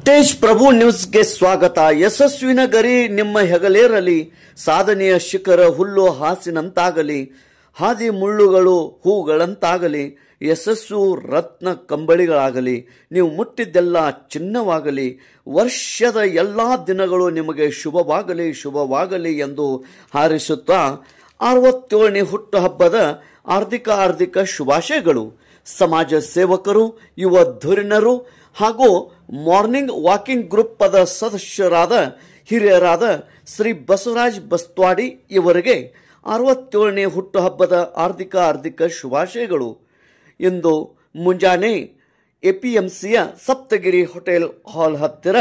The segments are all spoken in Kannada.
ಫುಟೇಜ್ ಪ್ರಭು ನ್ಯೂಸ್ಗೆ ಸ್ವಾಗತ. ಯಶಸ್ವಿನ ಗರಿ ನಿಮ್ಮ ಹೆಗಲೇರಲಿ, ಸಾಧನೆಯ ಶಿಖರ ಹುಲ್ಲು ಹಾಸಿನಂತಾಗಲಿ, ಹಾದಿ ಮುಳ್ಳುಗಳು ಹೂಗಳಂತಾಗಲಿ, ಯಶಸ್ಸು ರತ್ನ ಕಂಬಳಿಗಳಾಗಲಿ, ನೀವು ಮುಟ್ಟಿದ್ದೆಲ್ಲ ಚಿನ್ನವಾಗಲಿ, ವರ್ಷದ ಎಲ್ಲಾ ದಿನಗಳು ನಿಮಗೆ ಶುಭವಾಗಲಿ ಶುಭವಾಗಲಿ ಎಂದು ಹಾರೈಸುತ್ತಾ 67ನೇ ಹುಟ್ಟುಹಬ್ಬದ ಹಾರ್ದಿಕ ಶುಭಾಶಯಗಳು. ಸಮಾಜ ಸೇವಕರು, ಯುವ ಧುರೀಣರು ಹಾಗೂ ಮಾರ್ನಿಂಗ್ ವಾಕಿಂಗ್ ಗ್ರೂಪ್ ದ ಸದಸ್ಯರಾದ ಹಿರಿಯರಾದ ಶ್ರೀ ಬಸವರಾಜ್ ಬಸ್ತ್ವಾಡಿ ಇವರಿಗೆ 67ನೇ ಹುಟ್ಟುಹಬ್ಬದ ಹಾರ್ದಿಕ ಶುಭಾಶಯಗಳು. ಇಂದು ಮುಂಜಾನೆ ಎಪಿಎಂಸಿಯ ಸಪ್ತಗಿರಿ ಹೋಟೆಲ್ ಹಾಲ್ ಹತ್ತಿರ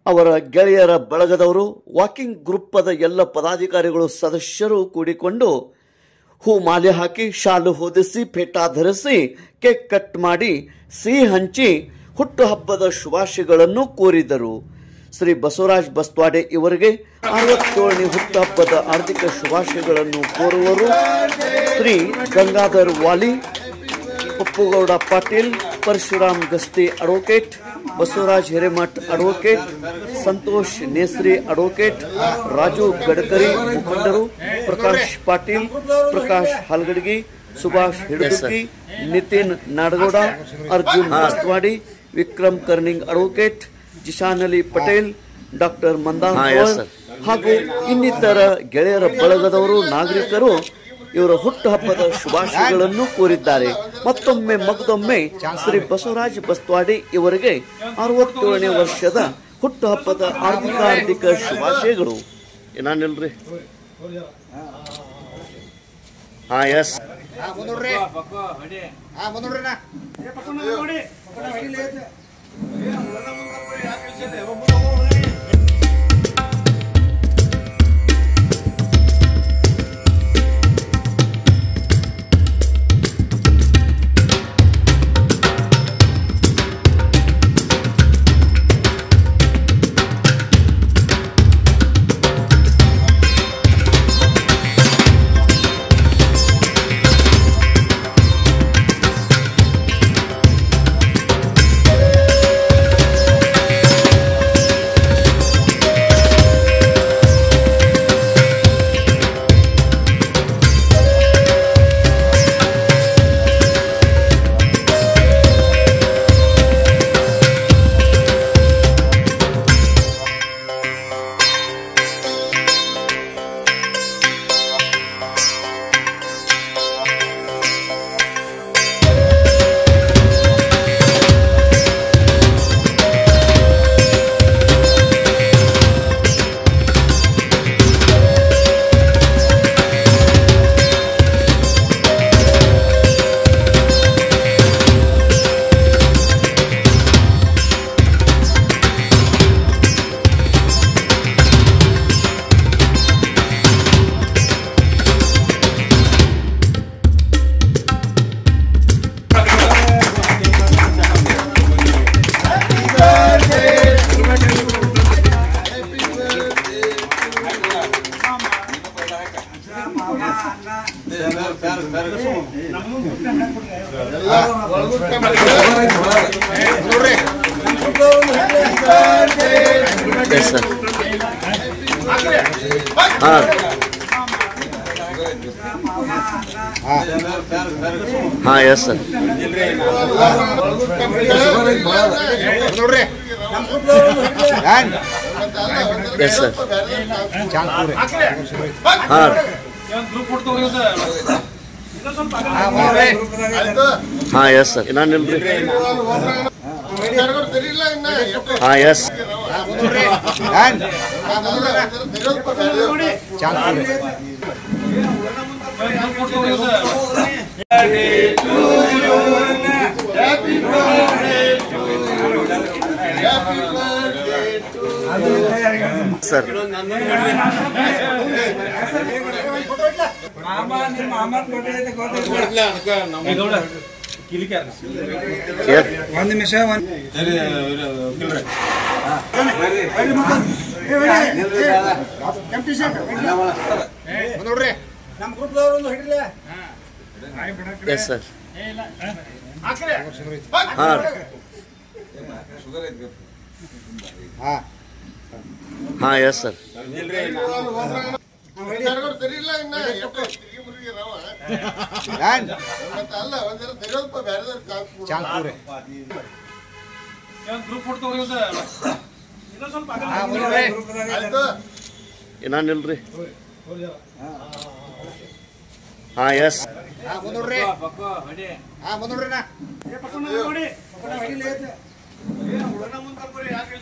ಅವರ ಗೆಳೆಯರ ಬಳಗದವರು, ವಾಕಿಂಗ್ ಗ್ರೂಪ್ ದ ಎಲ್ಲ ಪದಾಧಿಕಾರಿಗಳು ಸದಸ್ಯರು ಕೂಡಿಕೊಂಡು ಹೂ ಮಾಲೆ ಹಾಕಿ, ಶಾಲು ಹೊದಿಸಿ, ಪೇಟಾ ಧರಿಸಿ, ಕೇಕ್ ಕಟ್ ಮಾಡಿ, ಸಿಹಿ ಹಂಚಿ ಹುಟ್ಟುಹಬ್ಬದ ಶುಭಾಶಯಗಳನ್ನು ಕೋರಿದರು. ಶ್ರೀ ಬಸವರಾಜ್ ಬಸ್ತ್ವಾಡೆ ಇವರಿಗೆ 67ನೇ ಹುಟ್ಟುಹಬ್ಬದ ಹಾರ್ದಿಕ ಶುಭಾಶಯಗಳನ್ನು ಕೋರುವರು Shri Gangadhar Vali, Pappugouda Patil, Parashuram Gasti advocate, Basavaraj Hiremath advocate, Santosh Nesri advocate, Raju Gadkari ಮುಖಂಡರು, ಪ್ರಕಾಶ್ ಪಾಟೀಲ್, ಪ್ರಕಾಶ್ ಹಲ್ಗಡ್ಗಿ, ಸುಭಾಷ್ ಹಿಡದುರ್ಗಿ, ನಿತಿನ್ ನಾಡಗೌಡ, ಅರ್ಜುನ್ ಬಸ್ತ್ವಾಡಿ, ವಿಕ್ರಮ್ ಕರ್ನಿಂಗ್ ಅಡ್ವೊಕೇಟ್, ಜಿಶಾನ್ ಅಲಿ ಪಟೇಲ್, ಡಾಕ್ಟರ್ ಮಂದಾರ್ ಹಾಗೂ ಇನ್ನಿತರ ಗೆಳೆಯರ ಬಳಗದವರು, ನಾಗರಿಕರು ಇವರ ಹುಟ್ಟುಹಬ್ಬದ ಶುಭಾಶಯಗಳನ್ನು ಕೋರಿದ್ದಾರೆ. ಮತ್ತೊಮ್ಮೆ ಶ್ರೀ ಬಸವರಾಜ್ ಬಸ್ತ್ವಾಡಿ ಇವರಿಗೆ 67ನೇ ವರ್ಷದ ಹುಟ್ಟುಹಬ್ಬದ ಹಾರ್ದಿಕ ಶುಭಾಶಯಗಳು. ಏನಿಲ್ರಿ? Yes yes sir. Yes sir. Yes sir. ಏನಿಲ್ರಿ? Yes sir. ಒಂದು ನಿಮಿಷ ನೋಡ್ರಿ ನಮ್ಮ ಗ್ರೂಪ್ದವರು ಒಂದು ಹಿಡಿಲ್ಲ. Yes sir. ಹಾಂ ಎಸ್ ಸರ್ ಗ್ರೂಪ್ ಫೋಟೋ ನಾನು ಇಲ್ರಿ ಹಾಂ ಎಸ್ ನೋಡಿ